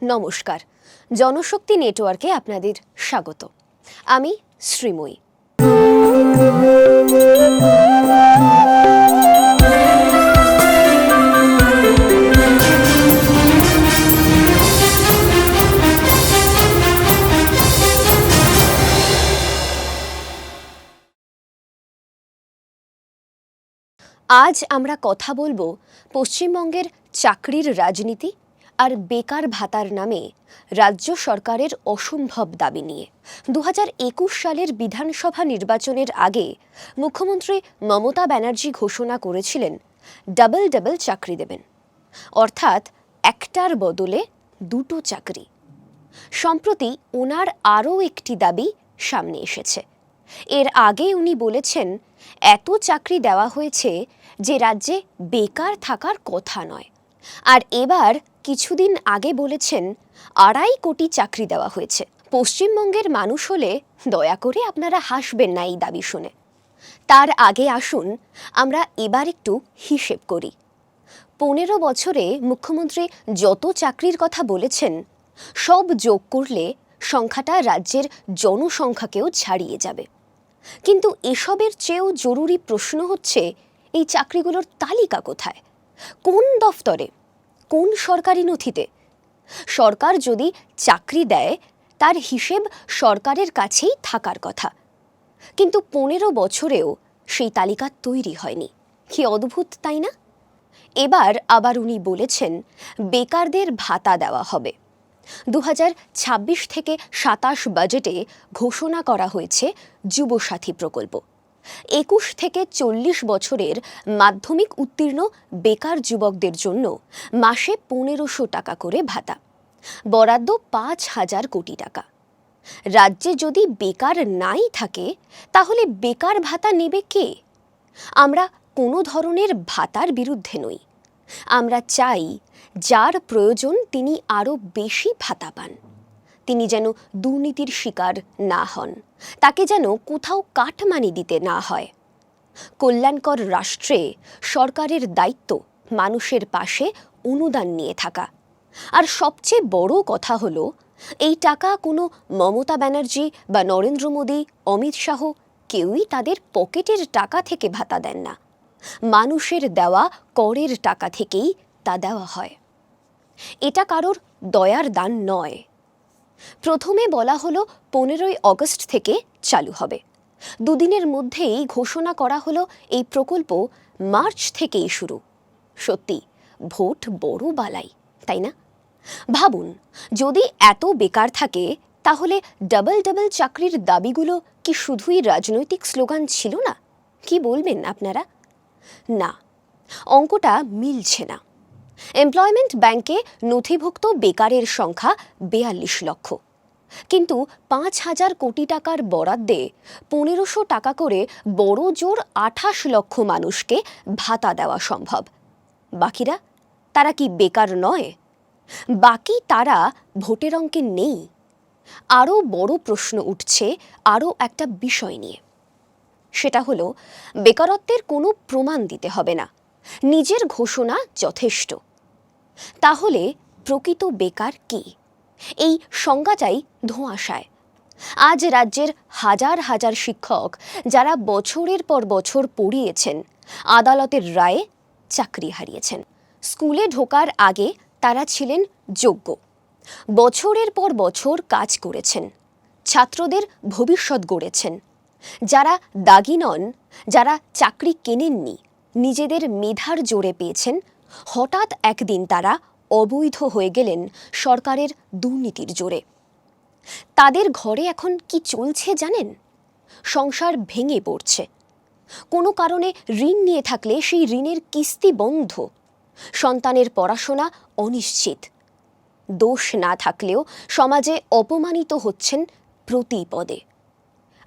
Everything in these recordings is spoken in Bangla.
নমস্কার, জনশক্তি নেটওয়ার্কে আপনাদের স্বাগত। আমি শ্রীময়ী। আজ আমরা কথা বলবো পশ্চিমবঙ্গের চাকরির রাজনীতি আর বেকার ভাতার নামে রাজ্য সরকারের অসম্ভব দাবি নিয়ে। 2021 সালের বিধানসভা নির্বাচনের আগে মুখ্যমন্ত্রী মমতা ব্যানার্জি ঘোষণা করেছিলেন ডাবল ডাবল চাকরি দেবেন, অর্থাৎ একটার বদলে দুটো চাকরি। সম্প্রতি ওনার আরও একটি দাবি সামনে এসেছে। এর আগে উনি বলেছেন এত চাকরি দেওয়া হয়েছে যে রাজ্যে বেকার থাকার কথা নয়, আর এবার কিছুদিন আগে বলেছেন 2.5 কোটি চাকরি দেওয়া হয়েছে। পশ্চিমবঙ্গের মানুষ হলে দয়া করে আপনারা হাসবেন না এই দাবি শুনে। তার আগে আসুন আমরা এবার একটু হিসেব করি। 15 বছরে মুখ্যমন্ত্রী যত চাকরির কথা বলেছেন সব যোগ করলে সংখ্যাটা রাজ্যের জনসংখ্যাকেও ছাড়িয়ে যাবে। কিন্তু এসবের চেয়েও জরুরি প্রশ্ন হচ্ছে, এই চাকরিগুলোর তালিকা কোথায়, কোন দফতরে, কোন সরকারি নথিতে? সরকার যদি চাকরি দেয় তার হিসেব সরকারের কাছেই থাকার কথা, কিন্তু 15 বছরেও সেই তালিকা তৈরি হয়নি। কি অদ্ভুত, তাই না? এবার আবার উনি বলেছেন বেকারদের ভাতা দেওয়া হবে। 2026 থেকে 27 বাজেটে ঘোষণা করা হয়েছে যুবসাথী প্রকল্প। 21 থেকে 40 বছরের মাধ্যমিক উত্তীর্ণ বেকার যুবকদের জন্য মাসে 1500 টাকা করে ভাতা, বরাদ্দ 5,000 কোটি টাকা। রাজ্যে যদি বেকার নাই থাকে তাহলে বেকার ভাতা নেবে কে? আমরা কোনো ধরনের ভাতার বিরুদ্ধে নই। আমরা চাই যার প্রয়োজন তিনি আরও বেশি ভাতা পান, তিনি যেন দুর্নীতির শিকার না হন, তাকে যেন কোথাও কাটমানি দিতে না হয়। কল্যাণকর রাষ্ট্রে সরকারের দায়িত্ব মানুষের পাশে অনুদান নিয়ে থাকা। আর সবচেয়ে বড় কথা হলো, এই টাকা কোনো মমতা ব্যানার্জি বা নরেন্দ্র মোদী, অমিত শাহ কেউই তাদের পকেটের টাকা থেকে ভাতা দেন না। মানুষের দেওয়া করের টাকা থেকেই তা দেওয়া হয়। এটা কারোর দয়ার দান নয়। প্রথমে বলা হলো 15ই অগস্ট থেকে চালু হবে। দুদিনের মধ্যেই ঘোষণা করা হলো এই প্রকল্প মার্চ থেকেই শুরু। সত্যি ভোট বড় বালাই, তাই না? ভাবুন, যদি এত বেকার থাকে তাহলে ডাবল ডাবল চাকরির দাবিগুলো কি শুধুই রাজনৈতিক স্লোগান ছিল না? কি বলবেন আপনারা? না, অঙ্কটা মিলছে না। এমপ্লয়মেন্ট ব্যাংকে নথিভুক্ত বেকারের সংখ্যা 42 লক্ষ, কিন্তু 5,000 কোটি টাকার বরাদ্দে 1500 টাকা করে বড় জোর 28 লক্ষ মানুষকে ভাতা দেওয়া সম্ভব। বাকিরা, তারা কি বেকার নয়? বাকি তারা ভোটের অঙ্কে নেই। আরও বড় প্রশ্ন উঠছে আরও একটা বিষয় নিয়ে। সেটা হলো, বেকারত্বের কোনো প্রমাণ দিতে হবে না, নিজের ঘোষণা যথেষ্ট। তাহলে প্রকৃত বেকার কি? এই সংজ্ঞাটাই ধোঁয়াশায়। আজ রাজ্যের হাজার হাজার শিক্ষক যারা বছরের পর বছর পড়িয়েছেন, আদালতের রায়ে চাকরি হারিয়েছেন। স্কুলে ঢোকার আগে তারা ছিলেন যোগ্য, বছরের পর বছর কাজ করেছেন, ছাত্রদের ভবিষ্যৎ গড়েছেন। যারা দাগি নন, যারা চাকরি কেনেননি, নিজেদের মেধার জোরে পেয়েছেন, হঠাৎ একদিন তারা অবৈধ হয়ে গেলেন সরকারের দুর্নীতির জোরে। তাদের ঘরে এখন কি চলছে জানেন? সংসার ভেঙে পড়ছে। কোনো কারণে ঋণ নিয়ে থাকলে সেই ঋণের কিস্তি বন্ধ। সন্তানের পড়াশোনা অনিশ্চিত। দোষ না থাকলেও সমাজে অপমানিত হচ্ছেন প্রতি পদে।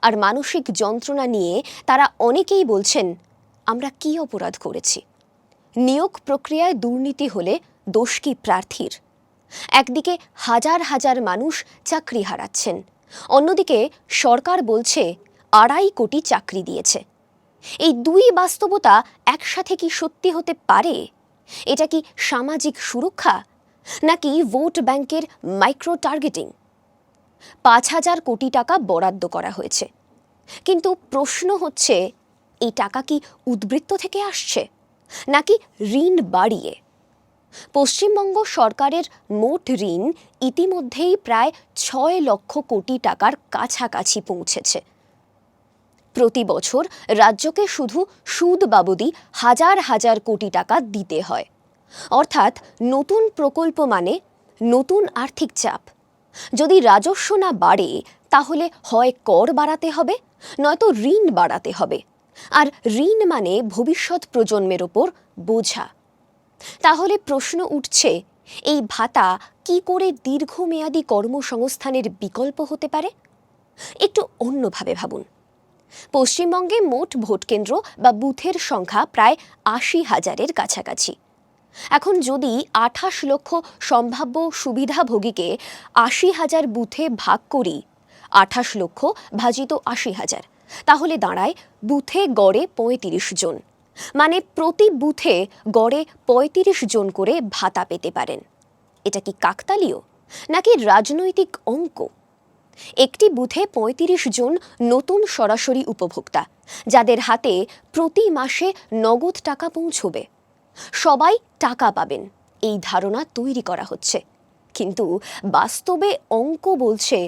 আর মানসিক যন্ত্রণা নিয়ে তারা অনেকেই বলছেন, আমরা কি অপরাধ করেছি? নিয়োগ প্রক্রিয়ায় দুর্নীতি হলে দোষ কি প্রার্থীর? একদিকে হাজার হাজার মানুষ চাকরি হারাচ্ছেন, অন্যদিকে সরকার বলছে 2.5 কোটি চাকরি দিয়েছে। এই দুই বাস্তবতা একসাথে কি সত্যি হতে পারে? এটা কি সামাজিক সুরক্ষা, নাকি ভোট ব্যাংকের মাইক্রো টার্গেটিং? 5,000 কোটি টাকা বরাদ্দ করা হয়েছে, কিন্তু প্রশ্ন হচ্ছে এই টাকা কি উদ্বৃত্ত থেকে আসছে নাকি ঋণ বাড়িয়ে? পশ্চিমবঙ্গ সরকারের মোট ঋণ ইতিমধ্যেই প্রায় 6 লক্ষ কোটি টাকার কাছাকাছি পৌঁছেছে। প্রতি বছর রাজ্যকে শুধু সুদ বাবদি হাজার হাজার কোটি টাকা দিতে হয়। অর্থাৎ নতুন প্রকল্প মানে নতুন আর্থিক চাপ। যদি রাজস্ব না বাড়ে তাহলে হয় কর বাড়াতে হবে, নয়তো ঋণ বাড়াতে হবে। আর ঋণ মানে ভবিষ্যৎ প্রজন্মের ওপর বোঝা। তাহলে প্রশ্ন উঠছে, এই ভাতা কি করে দীর্ঘমেয়াদী কর্মসংস্থানের বিকল্প হতে পারে? একটু অন্যভাবে ভাবুন। পশ্চিমবঙ্গে মোট ভোটকেন্দ্র বা বুথের সংখ্যা প্রায় 80,000-এর কাছাকাছি। এখন যদি 28 লক্ষ সম্ভাব্য সুবিধাভোগীকে 80,000 বুথে ভাগ করি, 28 লক্ষ ভাজিত 80,000, তাহলে দাঁড়ায় বুথে গড়ে 35 জন। মানে প্রতি বুথে গড়ে 35 জন করে ভাতা পেতে পারেন। এটা কি কাকতালীয় নাকি রাজনৈতিক অঙ্ক? একটি বুথে 35 জন নতুন সরাসরি উপভোক্তা, যাদের হাতে প্রতি মাসে নগদ টাকা পৌঁছবে। সবাই টাকা পাবেন এই ধারণা তৈরি করা হচ্ছে, কিন্তু বাস্তবে অঙ্ক বলছে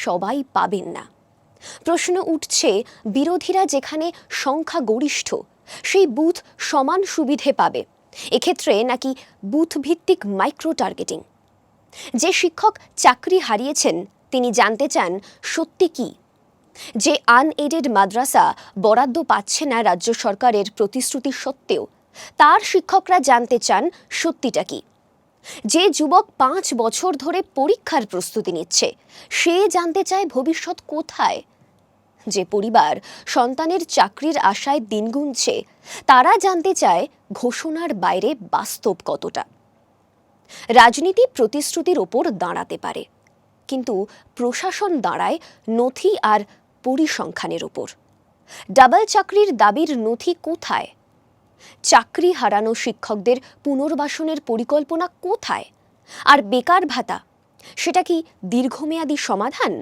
সবাই পাবেন না। প্রশ্ন উঠছে, বিরোধীরা যেখানে সংখ্যাগরিষ্ঠ সেই বুথ সমান সুবিধে পাবে এক্ষেত্রে নাকি বুথ ভিত্তিক মাইক্রো টার্গেটিং? যে শিক্ষক চাকরি হারিয়েছেন তিনি জানতে চান সত্যি কি। যে আনএডেড মাদ্রাসা বরাদ্দ পাচ্ছে না রাজ্য সরকারের প্রতিশ্রুতি সত্ত্বেও, তার শিক্ষকরা জানতে চান সত্যিটা কি। যে যুবক 5 বছর ধরে পরীক্ষার প্রস্তুতি নিচ্ছে সে জানতে চায় ভবিষ্যৎ কোথায়। যে পরিবার সন্তানের চাকরির আশায় দিন গুনছে তারা জানতে চায় ঘোষণার বাইরে বাস্তব কতটা। রাজনীতি প্রতিশ্রুতির ওপর দাঁড়াতে পারে, কিন্তু প্রশাসন দাঁড়ায় নথি আর পরিসংখ্যানের ওপর। ডাবল চাকরির দাবির নথি কোথায়? চাকরি হারানো শিক্ষকদের পুনর্বাসনের পরিকল্পনা কোথায়? আর বেকার ভাতা, সেটা কি দীর্ঘমেয়াদী সমাধান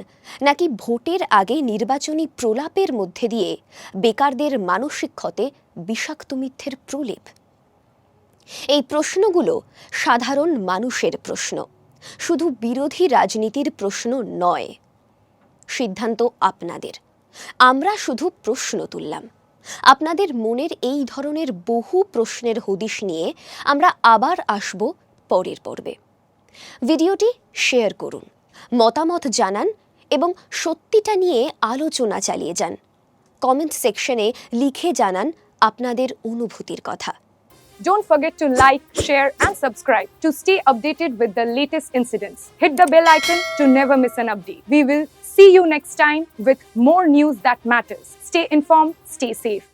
নাকি ভোটের আগে নির্বাচনী প্রলাপের মধ্যে দিয়ে বেকারদের মানসিক ক্ষতে বিষাক্ত মিথ্যের প্রলেপ? এই প্রশ্নগুলো সাধারণ মানুষের প্রশ্ন, শুধু বিরোধী রাজনীতির প্রশ্ন নয়। সিদ্ধান্ত আপনাদের। আমরা শুধু প্রশ্ন তুললাম। আপনাদের মনের এই ধরনের বহু প্রশ্নের হদিশ নিয়ে আমরা আবার আসব পরের পর্বে। ভিডিওটি শেয়ার করুন, মতামত জানান এবং সত্যিটা নিয়ে আলোচনা চালিয়ে যান। কমেন্ট সেকশনে লিখে জানান আপনাদের অনুভূতির কথা। Don't forget to like, share and subscribe to stay updated with the latest incidents. Hit the bell icon to never miss an update. We will see you next time with more news that matters. Stay informed, stay safe.